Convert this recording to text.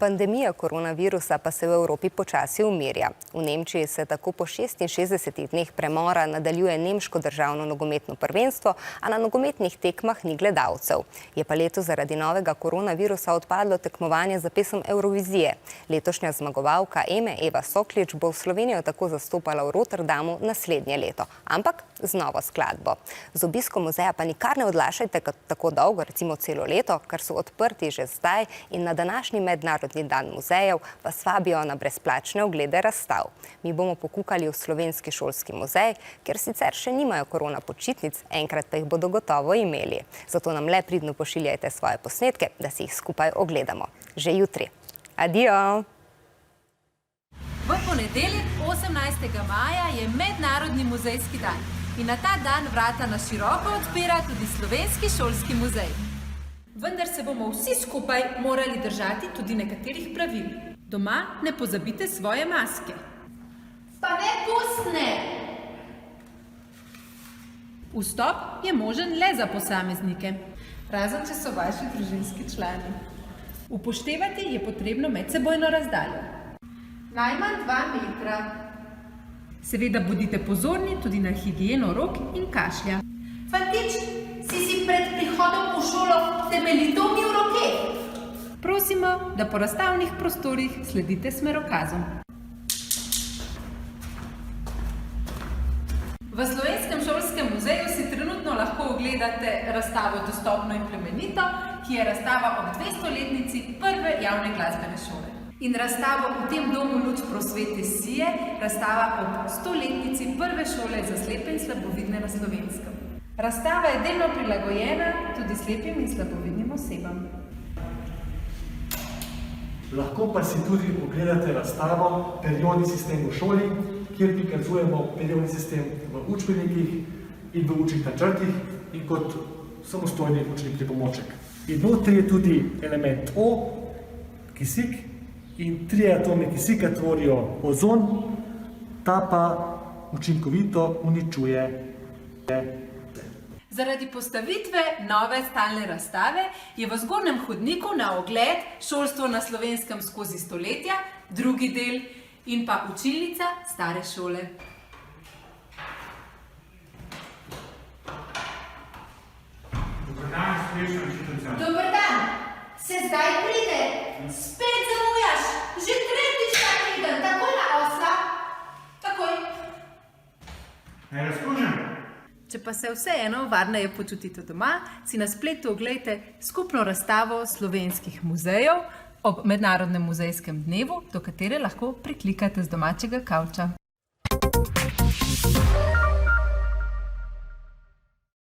Pandemija koronavirusa pa se v Evropi počasi umirja. V Nemčiji se tako po 66 dneh premora nadaljuje nemško državno nogometno prvenstvo, a na nogometnih tekmah ni gledalcev. Je pa letos zaradi novega koronavirusa odpadlo tekmovanje za pesem Eurovizije. Letošnja zmagovalka Eva Soklič bo v Slovenijo tako zastopala v Rotterdamu naslednje leto, ampak z novo skladbo. Z obiskom muzeja pa nikar ne odlašajte tako dolgo, recimo celo leto, ker so odprti že zdaj in na današnji Mednarodni dan muzejev vas vabijo na brezplačne oglede razstav. Mi bomo pokukali v Slovenski šolski muzej, kjer sicer še nimajo korona počitnic, enkrat pa jih bodo gotovo imeli. Zato nam le pridno pošiljajte svoje posnetke, da si jih skupaj ogledamo. Že jutri. Adijo! V ponedeljek, 18. maja, je Mednarodni muzejski dan. In na ta dan vrata na široko odpira tudi Slovenski šolski muzej. Vendar se bomo vsi skupaj morali držati tudi nekaterih pravil. Doma ne pozabite svoje maske. Pa ne pustne! Vstop je možen le za posameznike, razen če so vaši družinski člani. Upoštevati je potrebno medsebojno razdaljo. Najmanj 2 metra. Seveda bodite pozorni tudi na higieno rok in kašlja. Fantič, si pred prihodom v šolo temeljito umil roke? Prosimo, da po razstavnih prostorih sledite smerokazom. V Slovenskem šolskem muzeju si trenutno lahko ogledate razstavo Dostopno in plemenito, ki je razstava ob 200-letnici prve javne glasbene šole. In razstavo V tem domu luč prosvete sije, razstava ob 100-letnici prve šole za slepe in slabovidne na Slovenskem. Razstava je delno prilagojena tudi slepim in slabovidnim osebam. Lahko pa si tudi ogledate razstavo Periodni sistem v šoli, kjer prikazujemo periodni sistem v učbenikih in v učnih načrtih in kot samostojni učni pripomoček. In notri je tudi element O, kisik, in 3 atomi kisika tvorijo ozon, ta pa učinkovito uničuje. Zaradi postavitve nove stalne razstave je v zgornjem hodniku na ogled Šolstvo na Slovenskem skozi stoletja, drugi del in pa učilnica stare šole. Dober dan, srečna učiteljica. Dober dan! Se zdaj pride? Spet zamujaš! Že tretjič ta teden, takoj na osla! Takoj! Naj razkužem? Če pa se vseeno varneje počutite doma, si na spletu oglejte skupno razstavo slovenskih muzejev ob Mednarodnem muzejskem dnevu, do katere lahko priklikate z domačega kavča.